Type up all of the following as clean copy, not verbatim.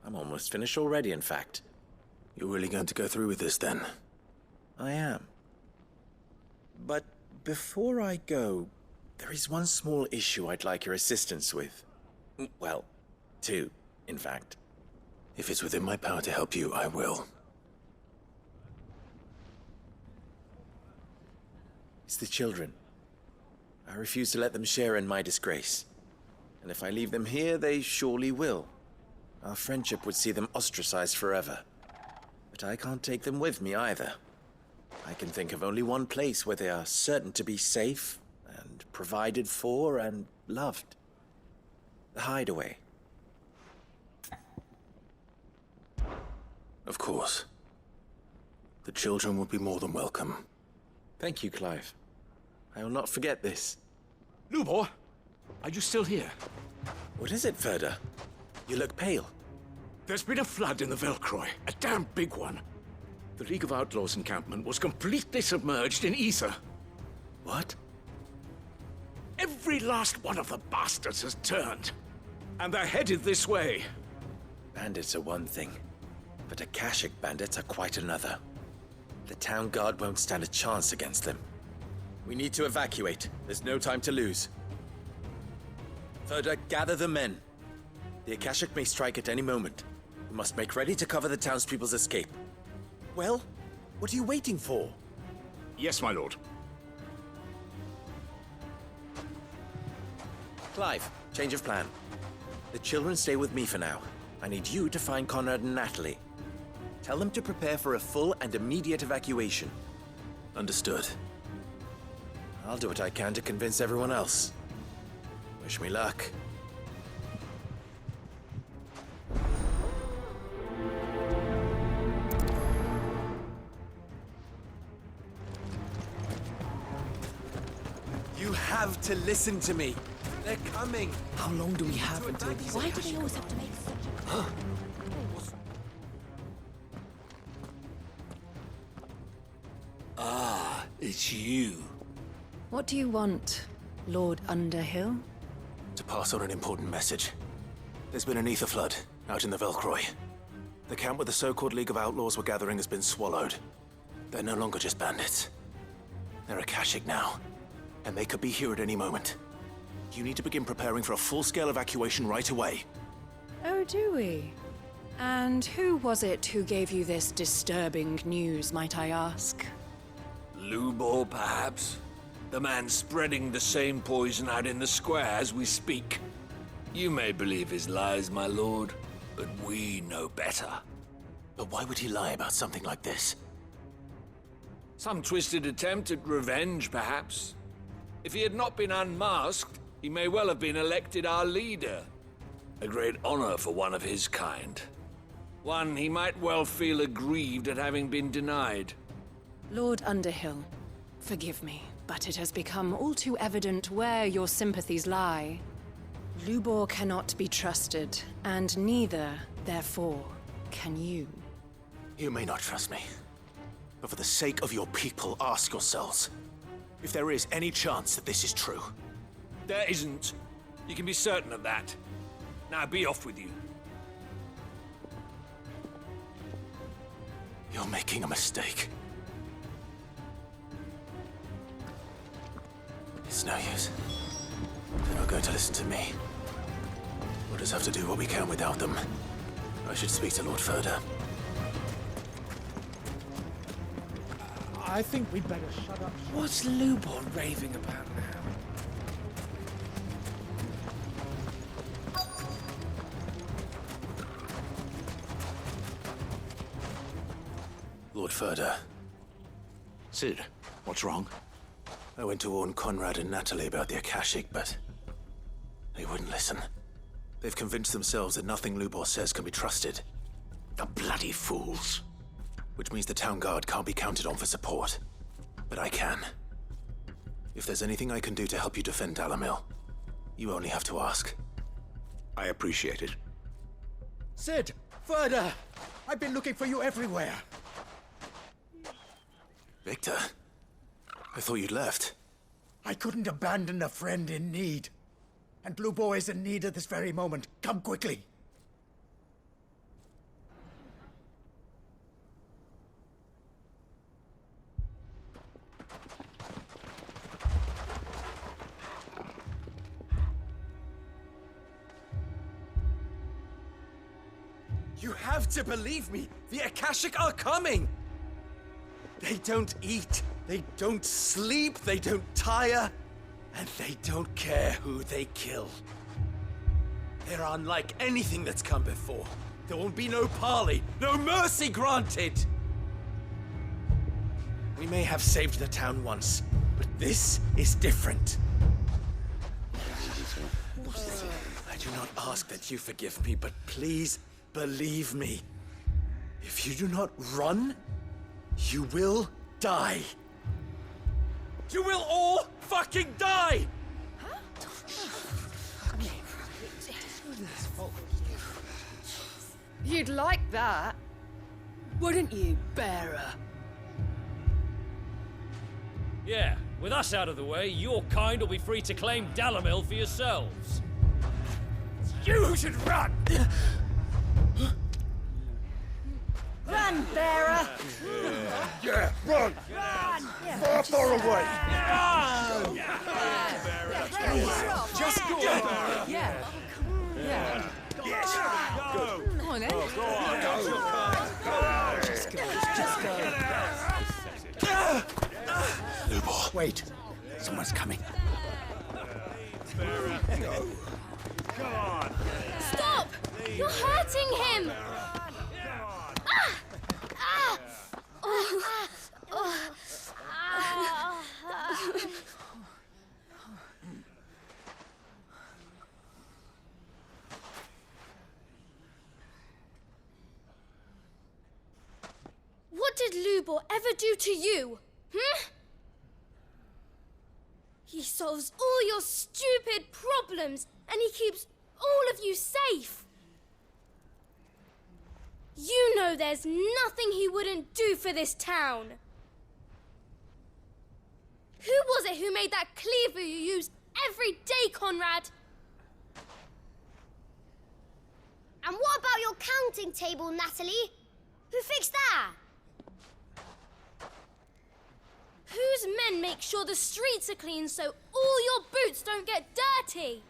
I'm almost finished already, in fact. You're really going to go through with this, then? I am. But before I go, there is one small issue I'd like your assistance with. Well, two, in fact. If it's within my power to help you, I will. It's the children. I refuse to let them share in my disgrace. And if I leave them here, they surely will. Our friendship would see them ostracized forever. But I can't take them with me either. I can think of only one place where they are certain to be safe and provided for and loved. The Hideaway. Of course. The children would be more than welcome. Thank you, Clive. I will not forget this. Lubor, are you still here? What is it, Ferda? You look pale. There's been a flood in the Velcroy, a damn big one. The League of Outlaws encampment was completely submerged in ether. What? Every last one of the bastards has turned. And they're headed this way. Bandits are one thing, but Akashic bandits are quite another. The town guard won't stand a chance against them. We need to evacuate. There's no time to lose. Ferda, gather the men. The Akashic may strike at any moment. We must make ready to cover the townspeople's escape. Well, what are you waiting for? Yes, my lord. Clive, change of plan. The children stay with me for now. I need you to find Conrad and Natalie. Tell them to prepare for a full and immediate evacuation. Understood. I'll do what I can to convince everyone else. Wish me luck. You have to listen to me. They're coming. How long do we have until these... Why do they always have to make such a... Ah, it's you. What do you want, Lord Underhill? To pass on an important message. There's been an ether flood out in the Velcroy. The camp where the so-called League of Outlaws were gathering has been swallowed. They're no longer just bandits. They're Akashic now, and they could be here at any moment. You need to begin preparing for a full-scale evacuation right away. Oh, do we? And who was it who gave you this disturbing news, might I ask? Lubor, perhaps? The man spreading the same poison out in the square as we speak. You may believe his lies, my lord, but we know better. But why would he lie about something like this? Some twisted attempt at revenge, perhaps. If he had not been unmasked, he may well have been elected our leader. A great honor for one of his kind. One he might well feel aggrieved at having been denied. Lord Underhill, forgive me, but it has become all too evident where your sympathies lie. Lubor cannot be trusted, and neither, therefore, can you. You may not trust me, but for the sake of your people, ask yourselves if there is any chance that this is true. There isn't. You can be certain of that. Now be off with you. You're making a mistake. It's no use. They're not going to listen to me. We'll just have to do what we can without them. I should speak to Lord Ferda. I think we'd better shut up. What's Lubor raving about now? Lord Ferda, Sid, what's wrong? I went to warn Conrad and Natalie about the Akashic, but they wouldn't listen. They've convinced themselves that nothing Lubor says can be trusted. The bloody fools. Which means the town guard can't be counted on for support. But I can. If there's anything I can do to help you defend Dalamil, you only have to ask. I appreciate it. Sid! Ferda! I've been looking for you everywhere. Victor, I thought you'd left. I couldn't abandon a friend in need. And Lubor is in need at this very moment. Come quickly. You have to believe me! The Akashic are coming! They don't eat, they don't sleep, they don't tire, and they don't care who they kill. They're unlike anything that's come before. There will be no parley, no mercy granted! We may have saved the town once, but this is different. I do not ask that you forgive me, but please believe me. If you do not run, you will die. You will all fucking die! You'd like that, wouldn't you, bearer? Yeah, with us out of the way, your kind will be free to claim Dalamil for yourselves. You should run! Run, bearer! Yeah, run! Run! Far, far away! Just go! Yeah. Yeah. Yes! Go! Come on, then. Just go. Lubor. Wait. Someone's coming. Stop! You're hurting him! What did Lubor ever do to you? He solves all your stupid problems, and he keeps all of you safe. You know there's nothing he wouldn't do for this town. Who was it who made that cleaver you use every day, Conrad? And what about your counting table, Natalie? Who fixed that? Whose men make sure the streets are clean so all your boots don't get dirty?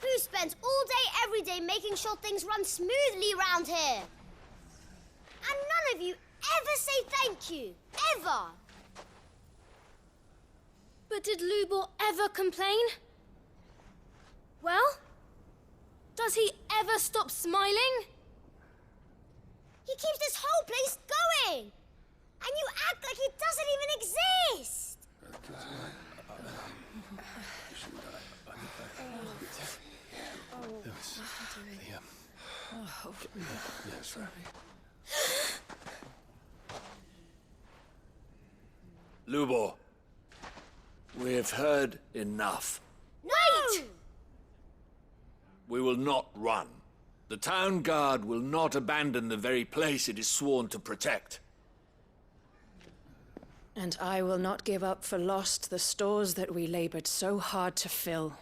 Who spends all day, every day making sure things run smoothly round here? And none of you ever say thank you. Ever. But did Lubor ever complain? Well, does he ever stop smiling? He keeps this whole place going. And you act like it doesn't even exist. Lubor, we've heard enough. Wait! We will not run. The town guard will not abandon the very place it is sworn to protect. And I will not give up for lost the stores that we labored so hard to fill.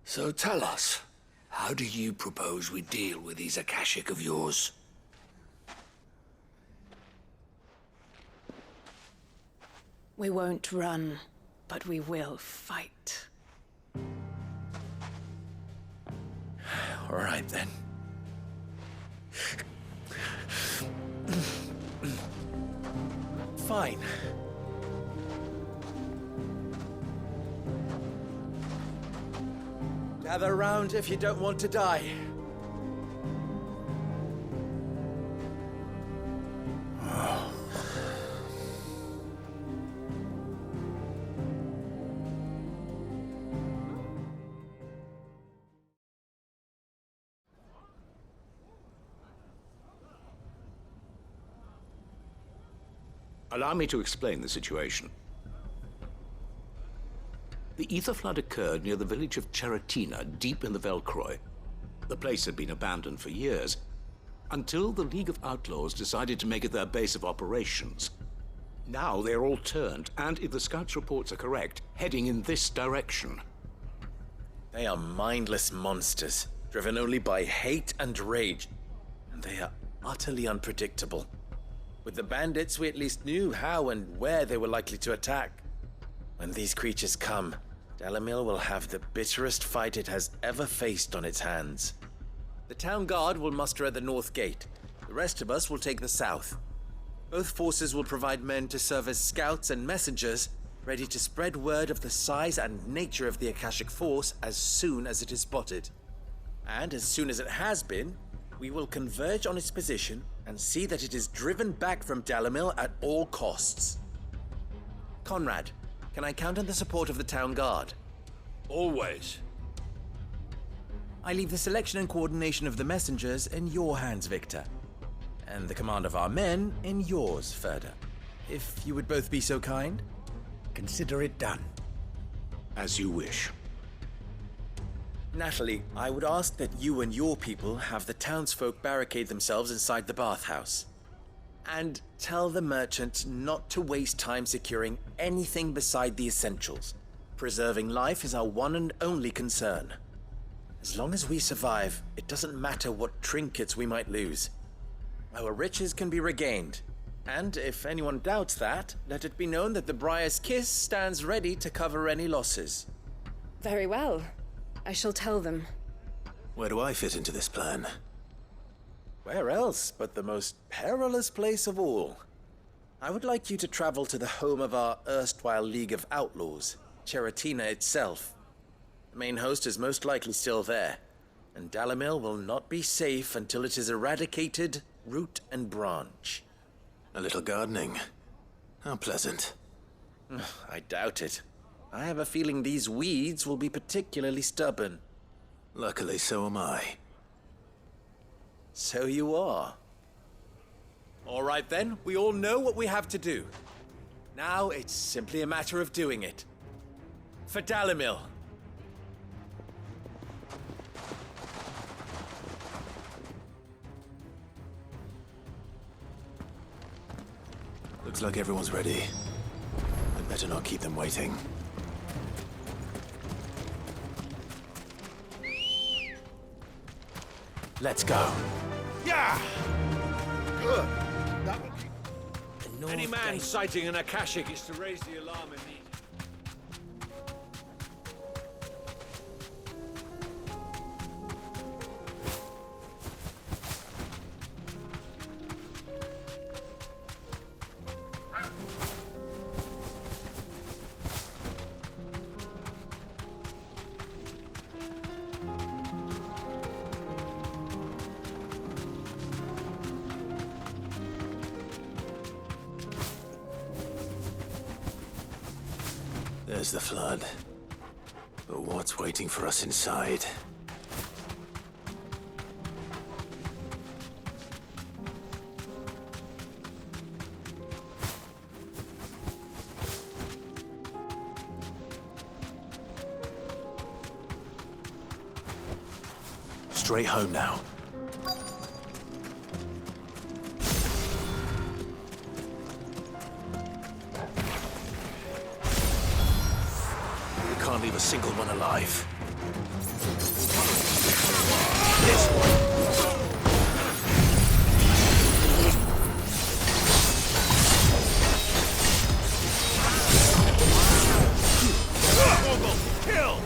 So tell us, how do you propose we deal with these Akashic of yours? We won't run, but we will fight. All right, then. Fine. Gather round if you don't want to die. Allow me to explain the situation. The ether flood occurred near the village of Cheratina, deep in the Velcroy. The place had been abandoned for years, until the League of Outlaws decided to make it their base of operations. Now they're all turned, and if the scouts' reports are correct, heading in this direction. They are mindless monsters, driven only by hate and rage. And they are utterly unpredictable. With the bandits, we at least knew how and where they were likely to attack. When these creatures come, Dalamil will have the bitterest fight it has ever faced on its hands. The town guard will muster at the north gate. The rest of us will take the south. Both forces will provide men to serve as scouts and messengers, ready to spread word of the size and nature of the Akashic Force as soon as it is spotted. And as soon as it has been, we will converge on its position and see that it is driven back from Dalamil at all costs. Conrad, can I count on the support of the town guard? Always. I leave the selection and coordination of the messengers in your hands, Victor. And the command of our men in yours, Ferda. If you would both be so kind. Consider it done. As you wish. Natalie, I would ask that you and your people have the townsfolk barricade themselves inside the bathhouse. And tell the merchant not to waste time securing anything beside the essentials. Preserving life is our one and only concern. As long as we survive, it doesn't matter what trinkets we might lose. Our riches can be regained. And if anyone doubts that, let it be known that the Briar's Kiss stands ready to cover any losses. Very well. I shall tell them. Where do I fit into this plan? Where else but the most perilous place of all? I would like you to travel to the home of our erstwhile League of Outlaws, Cheratina itself. The main host is most likely still there, and Dalamil will not be safe until it is eradicated, root and branch. A little gardening. How pleasant. I doubt it. I have a feeling these weeds will be particularly stubborn. Luckily, so am I. So you are. All right then, we all know what we have to do. Now it's simply a matter of doing it. For Dalamil. Looks like everyone's ready. I'd better not keep them waiting. Let's go. Yeah! Good. Any man sighting an Akashic is to raise the alarm immediately. There's the flood. But what's waiting for us inside? Straight home now. Can't leave a single one alive. This one. Kill!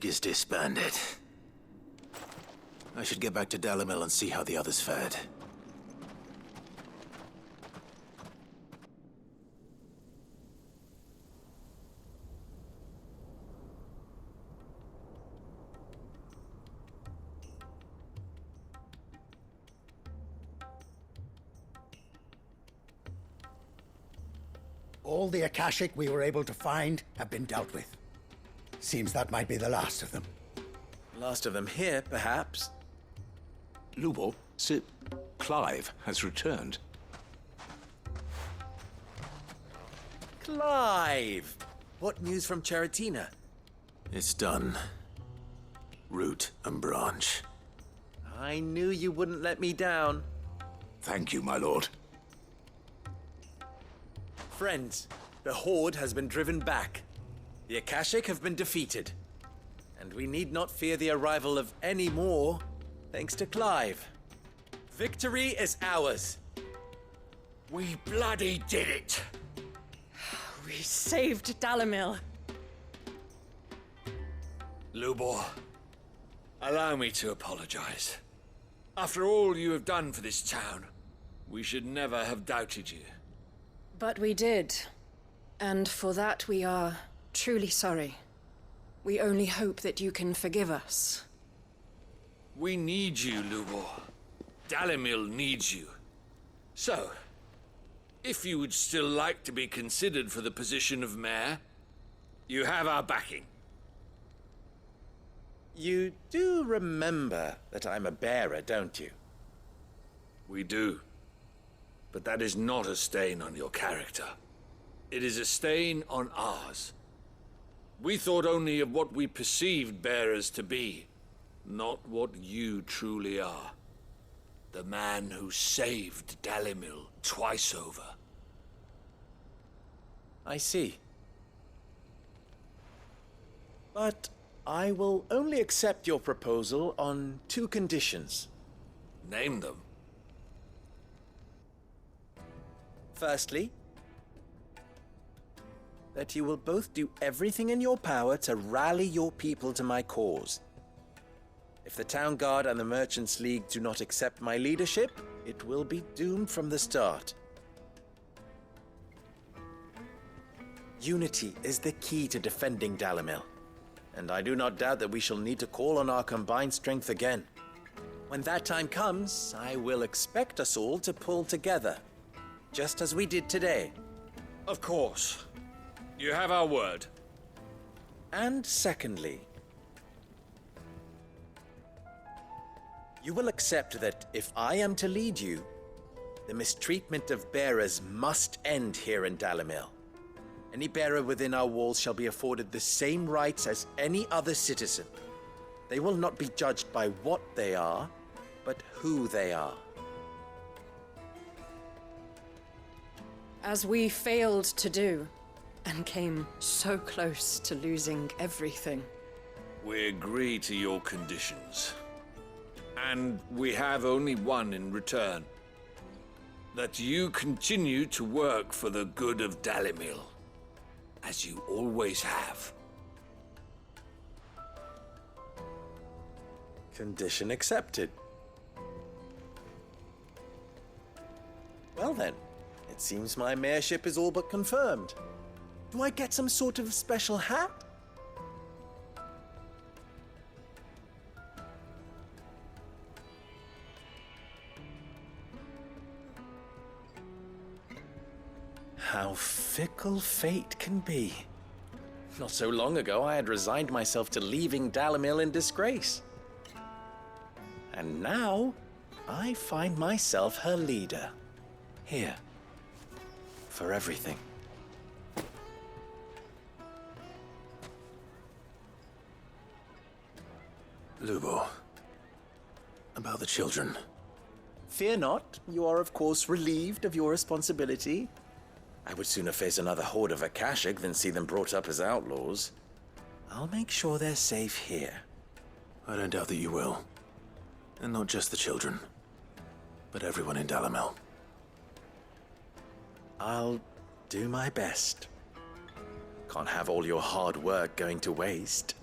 League is disbanded. I should get back to Dalimil and see how the others fared. All the Akashic we were able to find have been dealt with. Seems that might be the last of them. Last of them here, perhaps. Lubor, Sir Clive has returned. Clive! What news from Charatina? It's done. Root and branch. I knew you wouldn't let me down. Thank you, my lord. Friends, the Horde has been driven back. The Akashic have been defeated. And we need not fear the arrival of any more, thanks to Clive. Victory is ours. We bloody did it! We saved Dalimil. Lubor, allow me to apologize. After all you have done for this town, we should never have doubted you. But we did. And for that we are truly sorry. We only hope that you can forgive us. We need you, Lubor. Dalimil needs you. So, if you would still like to be considered for the position of mayor, you have our backing. You do remember that I'm a bearer, don't you? We do. But that is not a stain on your character. It is a stain on ours. We thought only of what we perceived bearers to be, not what you truly are. The man who saved Dalimil twice over. I see. But I will only accept your proposal on 2 conditions. Name them. Firstly, that you will both do everything in your power to rally your people to my cause. If the Town Guard and the Merchants League do not accept my leadership, it will be doomed from the start. Unity is the key to defending Dalimil, and I do not doubt that we shall need to call on our combined strength again. When that time comes, I will expect us all to pull together, just as we did today. Of course. You have our word. And secondly, you will accept that if I am to lead you, the mistreatment of bearers must end here in Dalimil. Any bearer within our walls shall be afforded the same rights as any other citizen. They will not be judged by what they are, but who they are. As we failed to do, and came so close to losing everything. We agree to your conditions. And we have only one in return. That you continue to work for the good of Dalimil, as you always have. Condition accepted. Well then, it seems my mayorship is all but confirmed. Do I get some sort of special hat? How fickle fate can be. Not so long ago, I had resigned myself to leaving Dalimil in disgrace. And now, I find myself her leader. Here. For everything. Lubor. About the children. Fear not, you are of course relieved of your responsibility. I would sooner face another horde of Akashic than see them brought up as outlaws. I'll make sure they're safe here. I don't doubt that you will. And not just the children, but everyone in Dalimil. I'll do my best. Can't have all your hard work going to waste.